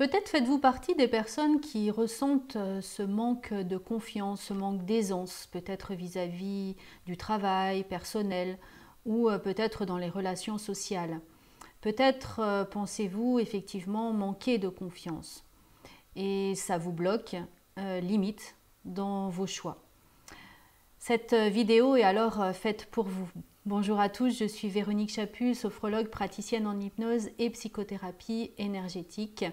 Peut-être faites-vous partie des personnes qui ressentent ce manque de confiance, ce manque d'aisance, peut-être vis-à-vis du travail personnel ou peut-être dans les relations sociales. Peut-être pensez-vous effectivement manquer de confiance et ça vous bloque, limite, dans vos choix. Cette vidéo est alors faite pour vous. Bonjour à tous, je suis Véronique Chaput, sophrologue, praticienne en hypnose et psychothérapie énergétique.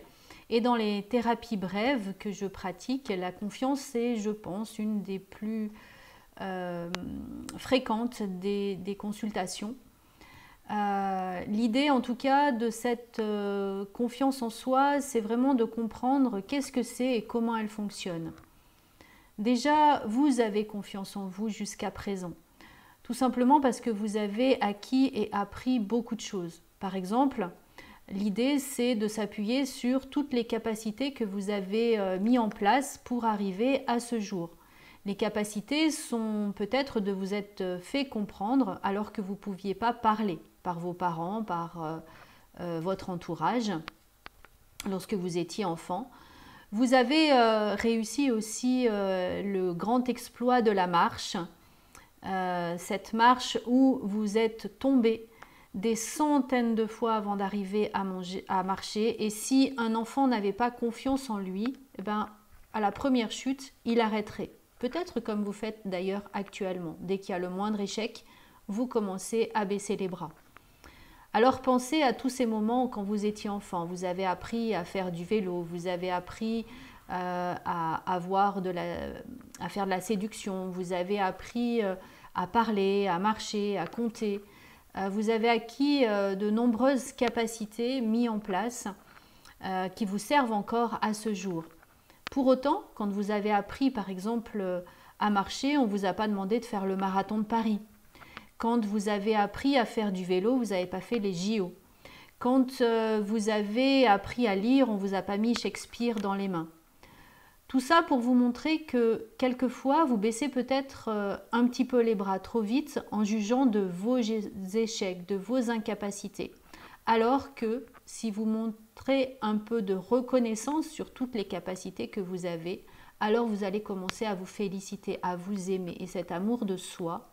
Et dans les thérapies brèves que je pratique, la confiance est, je pense, une des plus fréquentes des consultations. L'idée en tout cas de cette confiance en soi, c'est vraiment de comprendre qu'est-ce que c'est et comment elle fonctionne. Déjà, vous avez confiance en vous jusqu'à présent. Tout simplement parce que vous avez acquis et appris beaucoup de choses. Par exemple, l'idée c'est de s'appuyer sur toutes les capacités que vous avez mis en place pour arriver à ce jour. Les capacités sont peut-être de vous être fait comprendre alors que vous ne pouviez pas parler par vos parents, par votre entourage lorsque vous étiez enfant. Vous avez réussi aussi le grand exploit de la marche, cette marche où vous êtes tombé des centaines de fois avant d'arriver à marcher. Et si un enfant n'avait pas confiance en lui, eh ben, à la première chute, il arrêterait. Peut-être comme vous faites d'ailleurs actuellement. Dès qu'il y a le moindre échec, vous commencez à baisser les bras. Alors pensez à tous ces moments quand vous étiez enfant. Vous avez appris à faire du vélo, vous avez appris à faire de la séduction, vous avez appris à parler, à marcher, à compter. Vous avez acquis de nombreuses capacités mises en place qui vous servent encore à ce jour. Pour autant, quand vous avez appris par exemple à marcher, on ne vous a pas demandé de faire le marathon de Paris. Quand vous avez appris à faire du vélo, vous n'avez pas fait les JO. Quand vous avez appris à lire, on ne vous a pas mis Shakespeare dans les mains. Tout ça pour vous montrer que quelquefois, vous baissez peut-être un petit peu les bras trop vite en jugeant de vos échecs, de vos incapacités. Alors que si vous montrez un peu de reconnaissance sur toutes les capacités que vous avez, alors vous allez commencer à vous féliciter, à vous aimer. Et cet amour de soi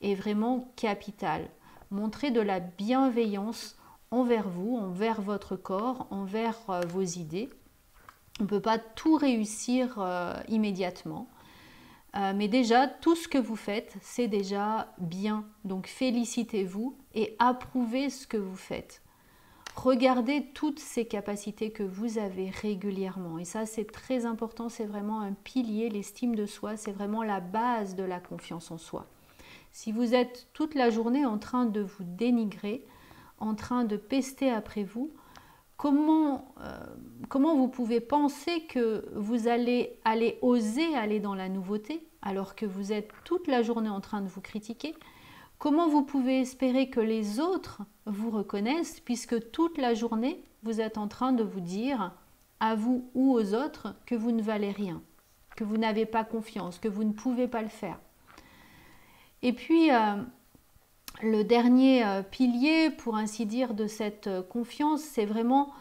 est vraiment capital. Montrez de la bienveillance envers vous, envers votre corps, envers vos idées. On ne peut pas tout réussir immédiatement. Mais déjà, tout ce que vous faites, c'est déjà bien. Donc félicitez-vous et approuvez ce que vous faites. Regardez toutes ces capacités que vous avez régulièrement. Et ça, c'est très important, c'est vraiment un pilier. L'estime de soi, c'est vraiment la base de la confiance en soi. Si vous êtes toute la journée en train de vous dénigrer, en train de pester après vous, comment vous pouvez penser que vous allez oser aller dans la nouveauté alors que vous êtes toute la journée en train de vous critiquer? Comment vous pouvez espérer que les autres vous reconnaissent puisque toute la journée vous êtes en train de vous dire à vous ou aux autres que vous ne valez rien, que vous n'avez pas confiance, que vous ne pouvez pas le faire? Et puis, le dernier pilier, pour ainsi dire, de cette confiance, c'est vraiment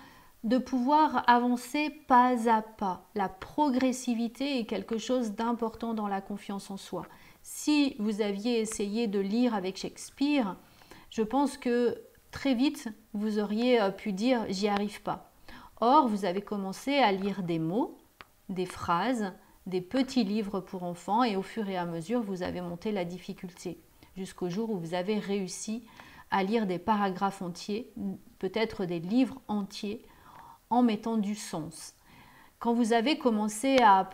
de pouvoir avancer pas à pas. La progressivité est quelque chose d'important dans la confiance en soi. Si vous aviez essayé de lire avec Shakespeare, je pense que très vite, vous auriez pu dire « j'y arrive pas ». Or, vous avez commencé à lire des mots, des phrases, des petits livres pour enfants et au fur et à mesure, vous avez monté la difficulté jusqu'au jour où vous avez réussi à lire des paragraphes entiers, peut-être des livres entiers, en mettant du sens. Quand vous avez commencé à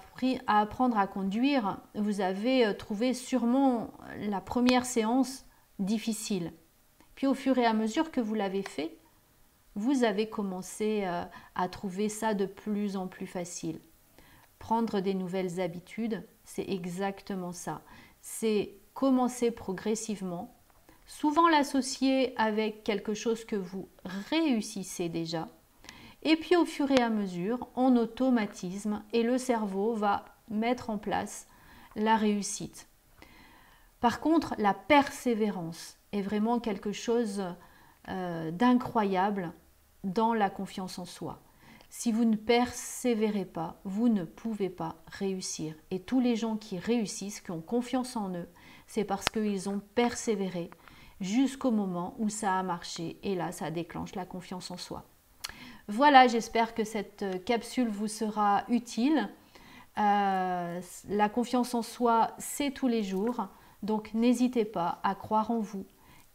apprendre à conduire, vous avez trouvé sûrement la première séance difficile. Puis au fur et à mesure que vous l'avez fait, vous avez commencé à trouver ça de plus en plus facile. Prendre des nouvelles habitudes, c'est exactement ça. C'est commencer progressivement, souvent l'associer avec quelque chose que vous réussissez déjà, et puis au fur et à mesure, en automatisme, et le cerveau va mettre en place la réussite. Par contre, la persévérance est vraiment quelque chose d'incroyable dans la confiance en soi. Si vous ne persévérez pas, vous ne pouvez pas réussir. Et tous les gens qui réussissent, qui ont confiance en eux, c'est parce qu'ils ont persévéré jusqu'au moment où ça a marché. Et là, ça déclenche la confiance en soi. Voilà, j'espère que cette capsule vous sera utile. La confiance en soi, c'est tous les jours. Donc, n'hésitez pas à croire en vous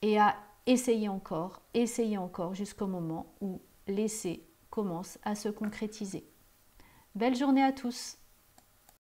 et à essayer encore jusqu'au moment où l'essai commence à se concrétiser. Belle journée à tous!